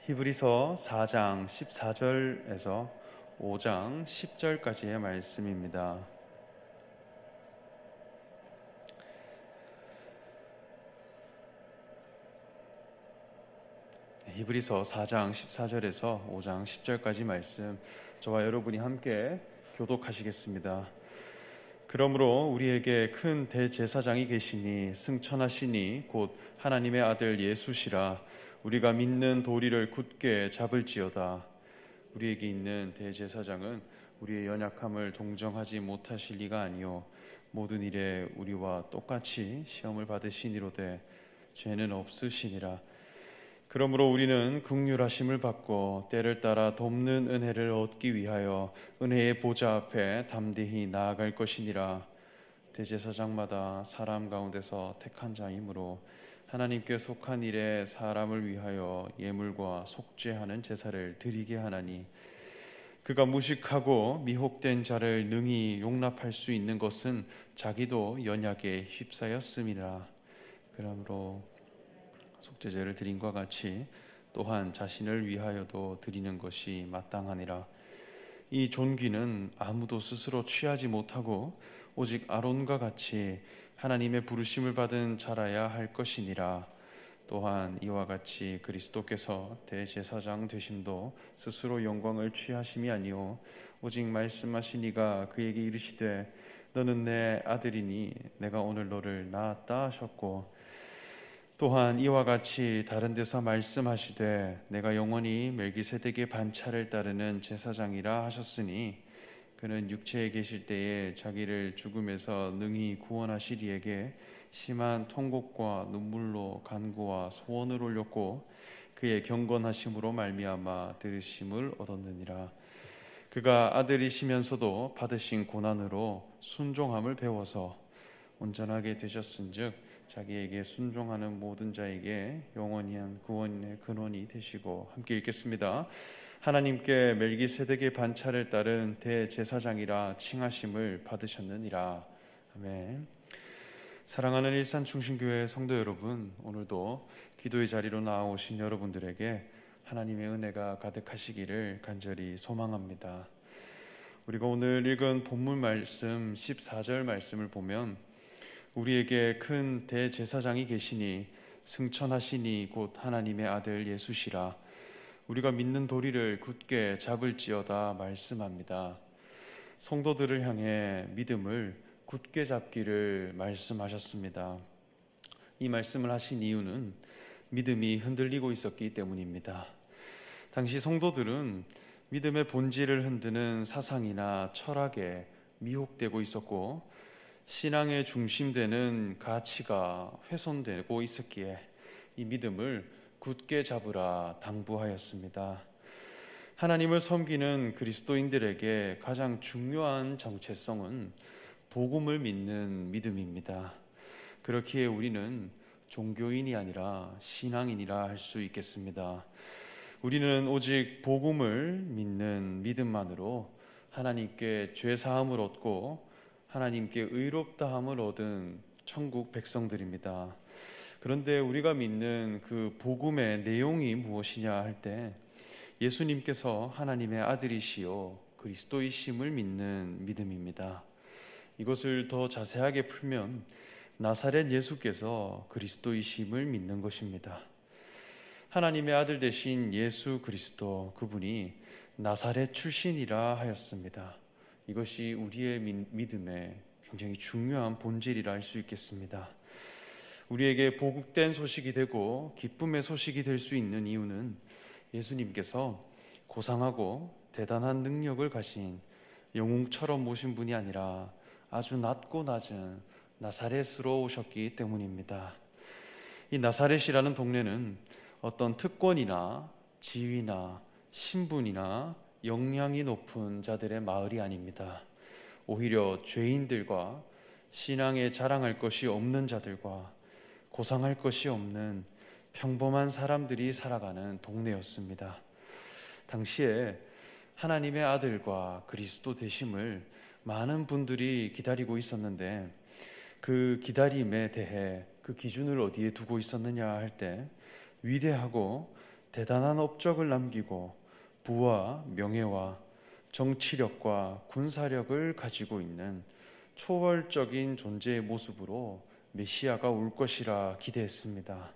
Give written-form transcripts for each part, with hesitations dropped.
히브리서 4장 14절에서 5장 10절까지의 말씀입니다. 히브리서 4장 14절에서 5장 10절까지 말씀, 저와 여러분이 함께 교독하시겠습니다. 그러므로 우리에게 큰 대제사장이 계시니 승천하시니 곧 하나님의 아들 예수시라. 우리가 믿는 도리를 굳게 잡을지어다. 우리에게 있는 대제사장은 우리의 연약함을 동정하지 못하실 리가 아니요 모든 일에 우리와 똑같이 시험을 받으시니로되 죄는 없으시니라. 그러므로 우리는 긍휼하심을 받고 때를 따라 돕는 은혜를 얻기 위하여 은혜의 보좌 앞에 담대히 나아갈 것이니라. 대제사장마다 사람 가운데서 택한 자이므로 하나님께 속한 일에 사람을 위하여 예물과 속죄하는 제사를 드리게 하나니, 그가 무식하고 미혹된 자를 능히 용납할 수 있는 것은 자기도 연약에 휩싸였음이라. 그러므로 속죄제를 드림과 같이 또한 자신을 위하여도 드리는 것이 마땅하니라. 이 존귀는 아무도 스스로 취하지 못하고 오직 아론과 같이 하나님의 부르심을 받은 자라야 할 것이니라. 또한 이와 같이 그리스도께서 대제사장 되심도 스스로 영광을 취하심이 아니요 오직 말씀하신 이가 그에게 이르시되 너는 내 아들이니 내가 오늘 너를 낳았다 하셨고, 또한 이와 같이 다른 데서 말씀하시되 내가 영원히 멜기세덱의 반차를 따르는 제사장이라 하셨으니, 그는 육체에 계실 때에 자기를 죽음에서 능히 구원하실 이에게 심한 통곡과 눈물로 간구와 소원을 올렸고 그의 경건하심으로 말미암아 들으심을 얻었느니라. 그가 아들이시면서도 받으신 고난으로 순종함을 배워서 온전하게 되셨은즉 자기에게 순종하는 모든 자에게 영원한 구원의 근원이 되시고. 함께 읽겠습니다. 하나님께 멜기세덱의 반차를 따른 대제사장이라 칭하심을 받으셨느니라. 아멘. 사랑하는 일산중심교회 성도 여러분, 오늘도 기도의 자리로 나오신 여러분들에게 하나님의 은혜가 가득하시기를 간절히 소망합니다. 우리가 오늘 읽은 본문 말씀 14절 말씀을 보면 우리에게 큰 대제사장이 계시니 승천하시니 곧 하나님의 아들 예수시라. 우리가 믿는 도리를 굳게 잡을지어다 말씀합니다. 성도들을 향해 믿음을 굳게 잡기를 말씀하셨습니다. 이 말씀을 하신 이유는 믿음이 흔들리고 있었기 때문입니다. 당시 성도들은 믿음의 본질을 흔드는 사상이나 철학에 미혹되고 있었고 신앙의 중심되는 가치가 훼손되고 있었기에 이 믿음을 굳게 잡으라 당부하였습니다. 하나님을 섬기는 그리스도인들에게 가장 중요한 정체성은 복음을 믿는 믿음입니다. 그렇기에 우리는 종교인이 아니라 신앙인이라 할 수 있겠습니다. 우리는 오직 복음을 믿는 믿음만으로 하나님께 죄사함을 얻고 하나님께 의롭다함을 얻은 천국 백성들입니다. 그런데 우리가 믿는 그 복음의 내용이 무엇이냐 할 때 예수님께서 하나님의 아들이시요 그리스도이심을 믿는 믿음입니다. 이것을 더 자세하게 풀면 나사렛 예수께서 그리스도이심을 믿는 것입니다. 하나님의 아들 되신 예수 그리스도, 그분이 나사렛 출신이라 하였습니다. 이것이 우리의 믿음의 굉장히 중요한 본질이라 할 수 있겠습니다. 우리에게 복된 소식이 되고 기쁨의 소식이 될 수 있는 이유는 예수님께서 고상하고 대단한 능력을 가신 영웅처럼 모신 분이 아니라 아주 낮고 낮은 나사렛으로 오셨기 때문입니다. 이 나사렛이라는 동네는 어떤 특권이나 지위나 신분이나 역량이 높은 자들의 마을이 아닙니다. 오히려 죄인들과 신앙에 자랑할 것이 없는 자들과 고상할 것이 없는 평범한 사람들이 살아가는 동네였습니다. 당시에 하나님의 아들과 그리스도 되심을 많은 분들이 기다리고 있었는데 그 기다림에 대해 그 기준을 어디에 두고 있었느냐 할 때 위대하고 대단한 업적을 남기고 부와 명예와 정치력과 군사력을 가지고 있는 초월적인 존재의 모습으로 메시아가 올 것이라 기대했습니다.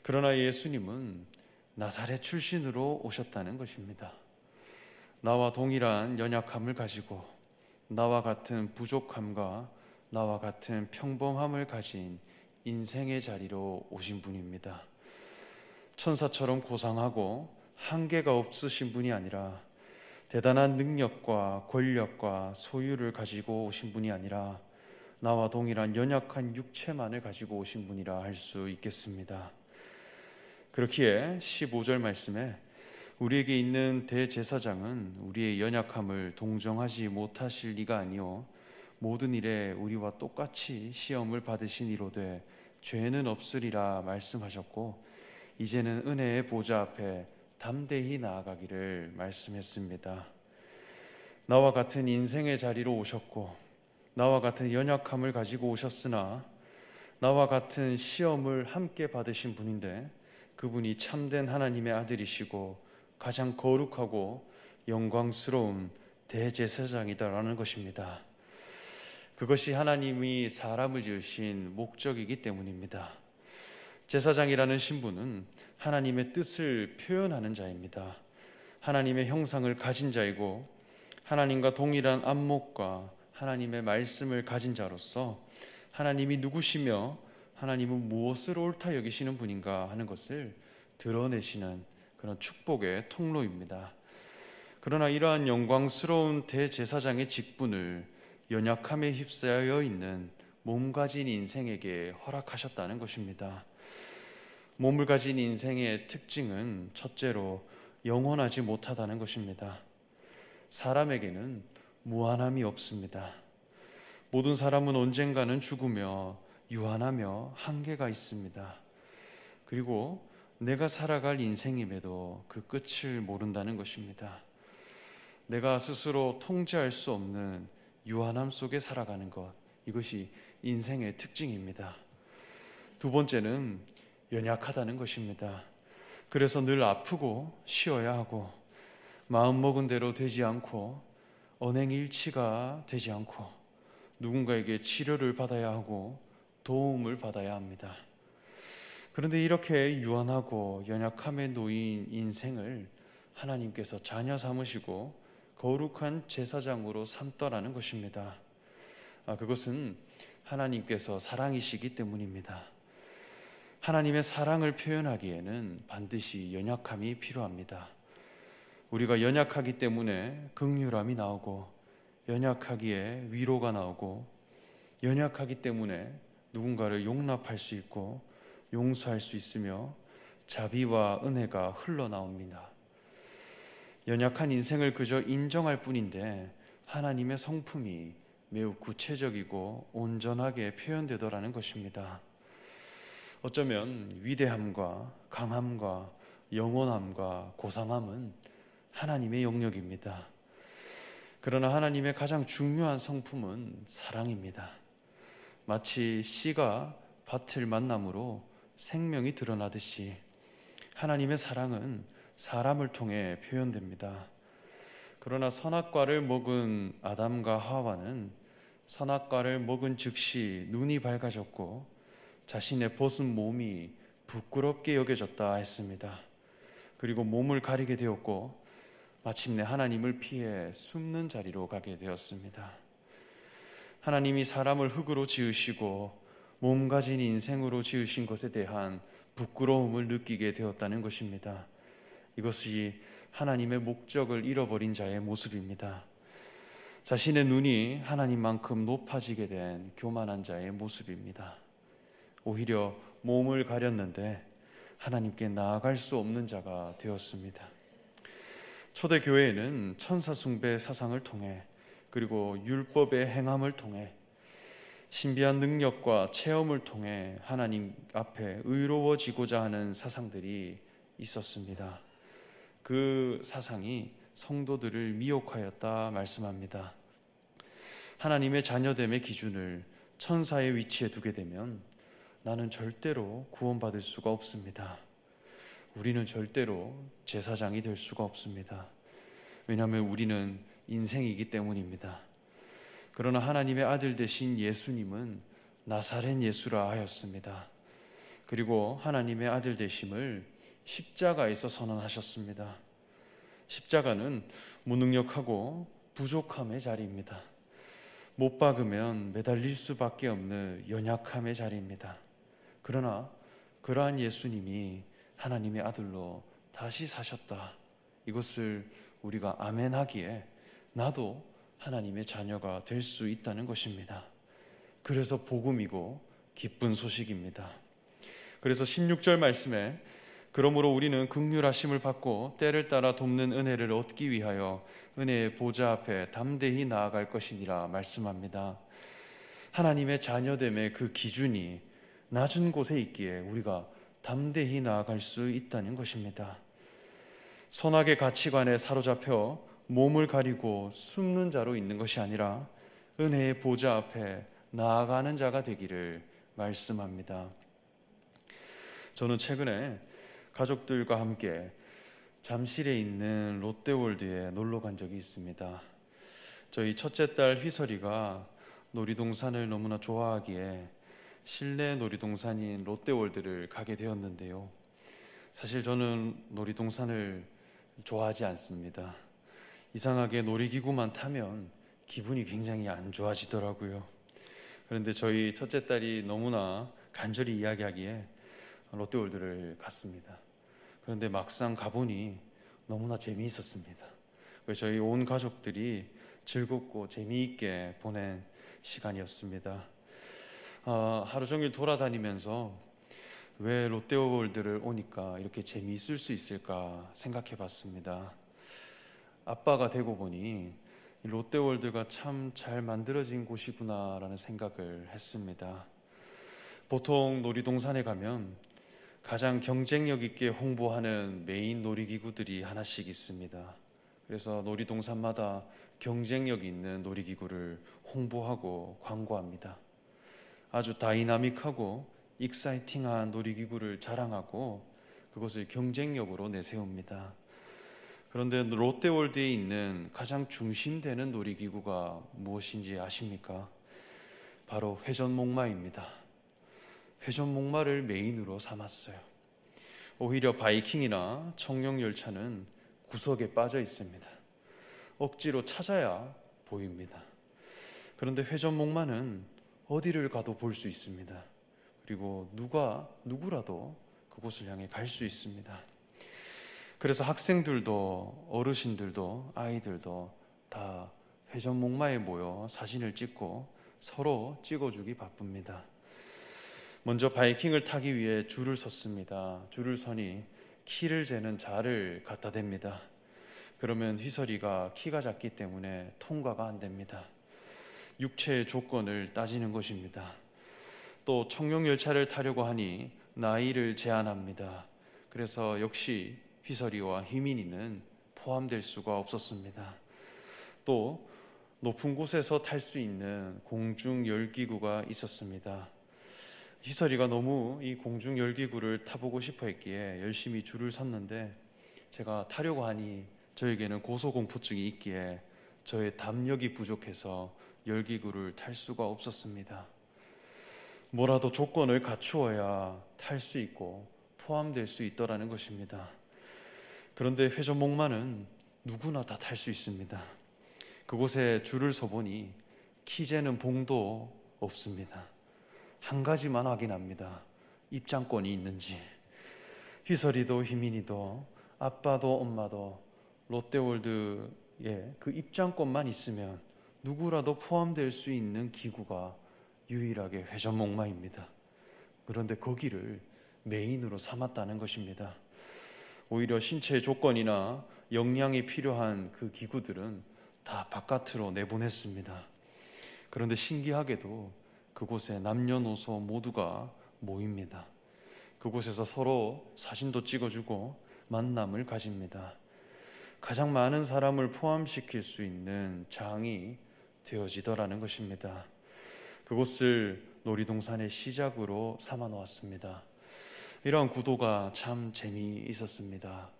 그러나 예수님은 나사렛 출신으로 오셨다는 것입니다. 나와 동일한 연약함을 가지고 나와 같은 부족함과 나와 같은 평범함을 가진 인생의 자리로 오신 분입니다. 천사처럼 고상하고 한계가 없으신 분이 아니라 대단한 능력과 권력과 소유를 가지고 오신 분이 아니라 나와 동일한 연약한 육체만을 가지고 오신 분이라 할 수 있겠습니다. 그렇기에 15절 말씀에 우리에게 있는 대제사장은 우리의 연약함을 동정하지 못하실 리가 아니요 모든 일에 우리와 똑같이 시험을 받으시니로되 죄는 없으리라 말씀하셨고 이제는 은혜의 보좌 앞에 담대히 나아가기를 말씀했습니다. 나와 같은 인생의 자리로 오셨고 나와 같은 연약함을 가지고 오셨으나 나와 같은 시험을 함께 받으신 분인데 그분이 참된 하나님의 아들이시고 가장 거룩하고 영광스러운 대제사장이다라는 것입니다. 그것이 하나님이 사람을 지으신 목적이기 때문입니다. 제사장이라는 신분은 하나님의 뜻을 표현하는 자입니다. 하나님의 형상을 가진 자이고 하나님과 동일한 안목과 하나님의 말씀을 가진 자로서 하나님이 누구시며 하나님은 무엇을 옳다 여기시는 분인가 하는 것을 드러내시는 그런 축복의 통로입니다. 그러나 이러한 영광스러운 대제사장의 직분을 연약함에 휩싸여 있는 몸 가진 인생에게 허락하셨다는 것입니다. 몸을 가진 인생의 특징은 첫째로 영원하지 못하다는 것입니다. 사람에게는 무한함이 없습니다. 모든 사람은 언젠가는 죽으며 유한하며 한계가 있습니다. 그리고 내가 살아갈 인생임에도 그 끝을 모른다는 것입니다. 내가 스스로 통제할 수 없는 유한함 속에 살아가는 것, 이것이 인생의 특징입니다. 두 번째는 연약하다는 것입니다. 그래서 늘 아프고 쉬어야 하고 마음먹은 대로 되지 않고 언행일치가 되지 않고 누군가에게 치료를 받아야 하고 도움을 받아야 합니다. 그런데 이렇게 유한하고 연약함에 놓인 인생을 하나님께서 자녀 삼으시고 거룩한 제사장으로 삼더라는 것입니다. 그것은 하나님께서 사랑이시기 때문입니다. 하나님의 사랑을 표현하기에는 반드시 연약함이 필요합니다. 우리가 연약하기 때문에 긍휼함이 나오고 연약하기에 위로가 나오고 연약하기 때문에 누군가를 용납할 수 있고 용서할 수 있으며 자비와 은혜가 흘러나옵니다. 연약한 인생을 그저 인정할 뿐인데 하나님의 성품이 매우 구체적이고 온전하게 표현되더라는 것입니다. 어쩌면 위대함과 강함과 영원함과 고상함은 하나님의 영역입니다. 그러나 하나님의 가장 중요한 성품은 사랑입니다. 마치 씨가 밭을 만남으로 생명이 드러나듯이 하나님의 사랑은 사람을 통해 표현됩니다. 그러나 선악과를 먹은 아담과 하와는 선악과를 먹은 즉시 눈이 밝아졌고 자신의 벗은 몸이 부끄럽게 여겨졌다 했습니다. 그리고 몸을 가리게 되었고 마침내 하나님을 피해 숨는 자리로 가게 되었습니다. 하나님이 사람을 흙으로 지으시고 몸 가진 인생으로 지으신 것에 대한 부끄러움을 느끼게 되었다는 것입니다. 이것이 하나님의 목적을 잃어버린 자의 모습입니다. 자신의 눈이 하나님만큼 높아지게 된 교만한 자의 모습입니다. 오히려 몸을 가렸는데 하나님께 나아갈 수 없는 자가 되었습니다. 초대교회에는 천사 숭배 사상을 통해 그리고 율법의 행함을 통해 신비한 능력과 체험을 통해 하나님 앞에 의로워지고자 하는 사상들이 있었습니다. 그 사상이 성도들을 미혹하였다 말씀합니다. 하나님의 자녀됨의 기준을 천사의 위치에 두게 되면 나는 절대로 구원받을 수가 없습니다. 우리는 절대로 제사장이 될 수가 없습니다. 왜냐하면 우리는 인생이기 때문입니다. 그러나 하나님의 아들 되신 예수님은 나사렛 예수라 하였습니다. 그리고 하나님의 아들 되심을 십자가에서 선언하셨습니다. 십자가는 무능력하고 부족함의 자리입니다. 못 박으면 매달릴 수밖에 없는 연약함의 자리입니다. 그러나 그러한 예수님이 하나님의 아들로 다시 사셨다. 이것을 우리가 아멘하기에 나도 하나님의 자녀가 될 수 있다는 것입니다. 그래서 복음이고 기쁜 소식입니다. 그래서 16절 말씀에 그러므로 우리는 긍휼하심을 받고 때를 따라 돕는 은혜를 얻기 위하여 은혜의 보좌 앞에 담대히 나아갈 것이니라 말씀합니다. 하나님의 자녀됨의 그 기준이 낮은 곳에 있기에 우리가 담대히 나아갈 수 있다는 것입니다. 선악의 가치관에 사로잡혀 몸을 가리고 숨는 자로 있는 것이 아니라 은혜의 보좌 앞에 나아가는 자가 되기를 말씀합니다. 저는 최근에 가족들과 함께 잠실에 있는 롯데월드에 놀러 간 적이 있습니다. 저희 첫째 딸 휘설이가 놀이동산을 너무나 좋아하기에 실내 놀이동산인 롯데월드를 가게 되었는데요. 사실 저는 놀이동산을 좋아하지 않습니다. 이상하게 놀이기구만 타면 기분이 굉장히 안 좋아지더라고요. 그런데 저희 첫째 딸이 너무나 간절히 이야기하기에 롯데월드를 갔습니다. 그런데 막상 가보니 너무나 재미있었습니다. 그래서 저희 온 가족들이 즐겁고 재미있게 보낸 시간이었습니다. 하루 종일 돌아다니면서 왜 롯데월드를 오니까 이렇게 재미있을 수 있을까 생각해 봤습니다. 아빠가 되고 보니 롯데월드가 참 잘 만들어진 곳이구나라는 생각을 했습니다. 보통 놀이동산에 가면 가장 경쟁력 있게 홍보하는 메인 놀이기구들이 하나씩 있습니다. 그래서 놀이동산마다 경쟁력 있는 놀이기구를 홍보하고 광고합니다. 아주 다이나믹하고 익사이팅한 놀이기구를 자랑하고 그것을 경쟁력으로 내세웁니다. 그런데 롯데월드에 있는 가장 중심되는 놀이기구가 무엇인지 아십니까? 바로 회전목마입니다. 회전목마를 메인으로 삼았어요. 오히려 바이킹이나 청룡열차는 구석에 빠져 있습니다. 억지로 찾아야 보입니다. 그런데 회전목마는 어디를 가도 볼 수 있습니다. 그리고 누구라도 그곳을 향해 갈 수 있습니다. 그래서 학생들도 어르신들도 아이들도 다 회전목마에 모여 사진을 찍고 서로 찍어주기 바쁩니다. 먼저 바이킹을 타기 위해 줄을 섰습니다. 줄을 서니 키를 재는 자를 갖다 댑니다. 그러면 휘설이가 키가 작기 때문에 통과가 안 됩니다. 육체의 조건을 따지는 것입니다. 또 청룡열차를 타려고 하니 나이를 제한합니다. 그래서 역시 휘설이와 희민이는 포함될 수가 없었습니다. 또 높은 곳에서 탈 수 있는 공중 열기구가 있었습니다. 희설이가 너무 이 공중 열기구를 타보고 싶어 했기에 열심히 줄을 섰는데 제가 타려고 하니 저에게는 고소공포증이 있기에 저의 담력이 부족해서 열기구를 탈 수가 없었습니다. 뭐라도 조건을 갖추어야 탈 수 있고 포함될 수 있더라는 것입니다. 그런데 회전목마는 누구나 다 탈 수 있습니다. 그곳에 줄을 서보니 키 재는 봉도 없습니다. 한 가지만 확인합니다. 입장권이 있는지. 휘설이도 희민이도 아빠도 엄마도 롯데월드에 그 입장권만 있으면 누구라도 포함될 수 있는 기구가 유일하게 회전목마입니다. 그런데 거기를 메인으로 삼았다는 것입니다. 오히려 신체 조건이나 역량이 필요한 그 기구들은 다 바깥으로 내보냈습니다. 그런데 신기하게도 그곳에 남녀노소 모두가 모입니다. 그곳에서 서로 사진도 찍어주고 만남을 가집니다. 가장 많은 사람을 포함시킬 수 있는 장이 되어지더라는 것입니다. 그곳을 놀이동산의 시작으로 삼아 놓았습니다. 이러한 구도가 참 재미있었습니다.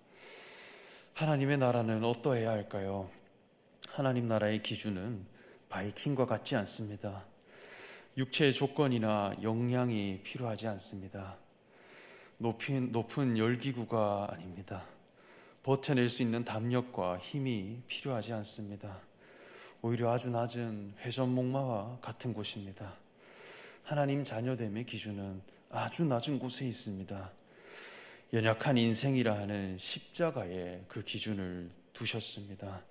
하나님의 나라는 어떠해야 할까요? 하나님 나라의 기준은 바이킹과 같지 않습니다. 육체의 조건이나 역량이 필요하지 않습니다. 높은 열기구가 아닙니다. 버텨낼 수 있는 담력과 힘이 필요하지 않습니다. 오히려 아주 낮은 회전목마와 같은 곳입니다. 하나님 자녀됨의 기준은 아주 낮은 곳에 있습니다. 연약한 인생이라 하는 십자가에 그 기준을 두셨습니다.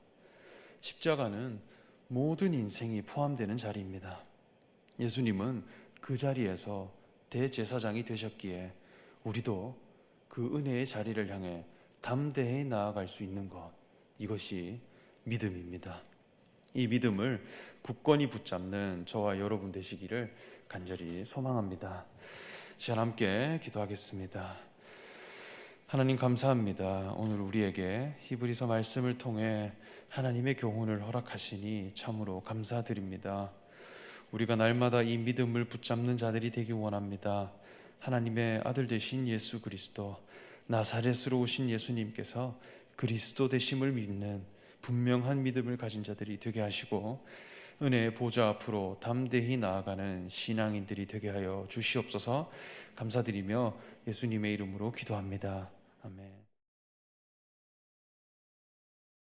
십자가는 모든 인생이 포함되는 자리입니다. 예수님은 그 자리에서 대제사장이 되셨기에 우리도 그 은혜의 자리를 향해 담대히 나아갈 수 있는 것, 이것이 믿음입니다. 이 믿음을 굳건히 붙잡는 저와 여러분 되시기를 간절히 소망합니다. 시간 함께 기도하겠습니다. 하나님 감사합니다. 오늘 우리에게 히브리서 말씀을 통해 하나님의 교훈을 허락하시니 참으로 감사드립니다. 우리가 날마다 이 믿음을 붙잡는 자들이 되기 원합니다. 하나님의 아들 되신 예수 그리스도, 나사렛으로 오신 예수님께서 그리스도 되심을 믿는 분명한 믿음을 가진 자들이 되게 하시고 은혜의 보좌 앞으로 담대히 나아가는 신앙인들이 되게 하여 주시옵소서. 감사드리며 예수님의 이름으로 기도합니다. 아멘.